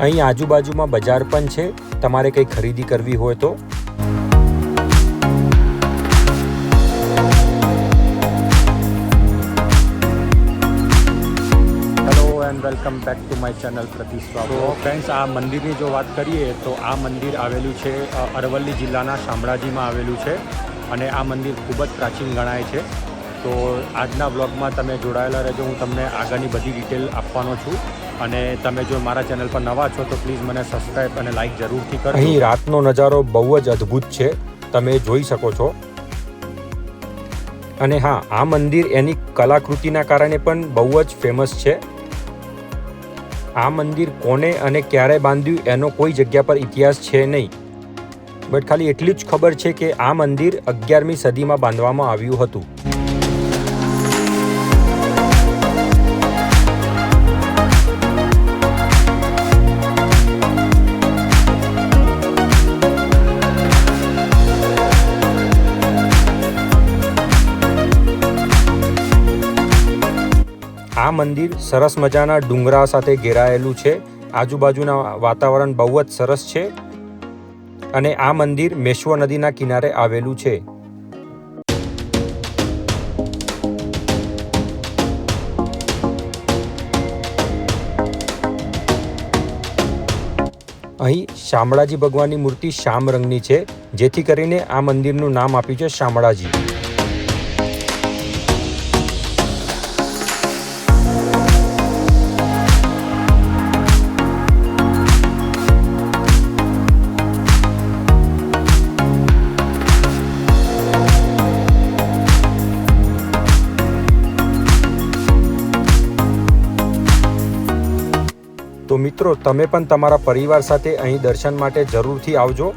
અહીં આજુબાજુમાં બજાર પણ છે, તમારે કંઈ ખરીદી કરવી હોય તો। And welcome back to my channel Pratiswa. તો ફ્રેન્ડ્સ, આ મંદિરની જો વાત કરીએ તો આ મંદિર આવેલું છે અરવલ્લી જિલ્લાના શામળાજીમાં આવેલું છે અને આ મંદિર ખૂબ જ પ્રાચીન ગણાય છે। તો આજના વ્લોગમાં તમે જોડાયેલા રહેજો, હું તમને આગળની બધી ડિટેલ આપવાનો છું અને તમે જો મારા ચેનલ પર નવા છો તો પ્લીઝ મને સબસ્ક્રાઈબ અને લાઇક જરૂરથી કરજો। અહીં રાતનો નજારો બહુ જ અદ્ભુત છે, તમે જોઈ શકો છો। અને હા, આ મંદિર એની કલાકૃતિના કારણે પણ બહુ જ ફેમસ છે। આ મંદિર કોને અને ક્યારે બાંધ્યું એનો કોઈ જગ્યા પર ઇતિહાસ છે નહીં, બટ ખાલી એટલું જ ખબર છે કે આ મંદિર 11મી સદીમાં બાંધવામાં આવ્યું હતું। આ મંદિર સરસ મજાના ડુંગરા સાથે ઘેરાયેલું છે, આજુબાજુના વાતાવરણ બહુ જ સરસ છે અને આ મંદિર મેશ્વો નદીના કિનારે આવેલું છે। અહીં શામળાજી ભગવાનની મૂર્તિ શ્યામ રંગની છે, જેથી કરીને આ મંદિરનું નામ આપ્યું છે શામળાજી। તો મિત્રો, તમે પણ તમારા પરિવાર સાથે અહીં દર્શન માટે જરૂરથી આવજો।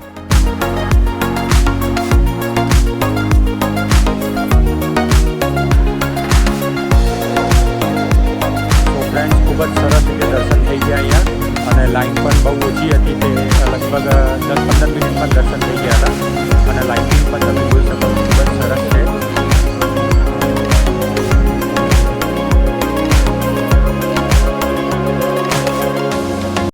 તો ફ્રેન્ડ્સ, ખૂબ જ સરસ રીતે દર્શન થઈ ગયા અહીંયા અને લાઈન પણ બહુ ઓછી હતી, તે લગભગ 10-15 મિનિટમાં દર્શન થઈ ગયા હતા અને લાઇટિંગ પણ તમે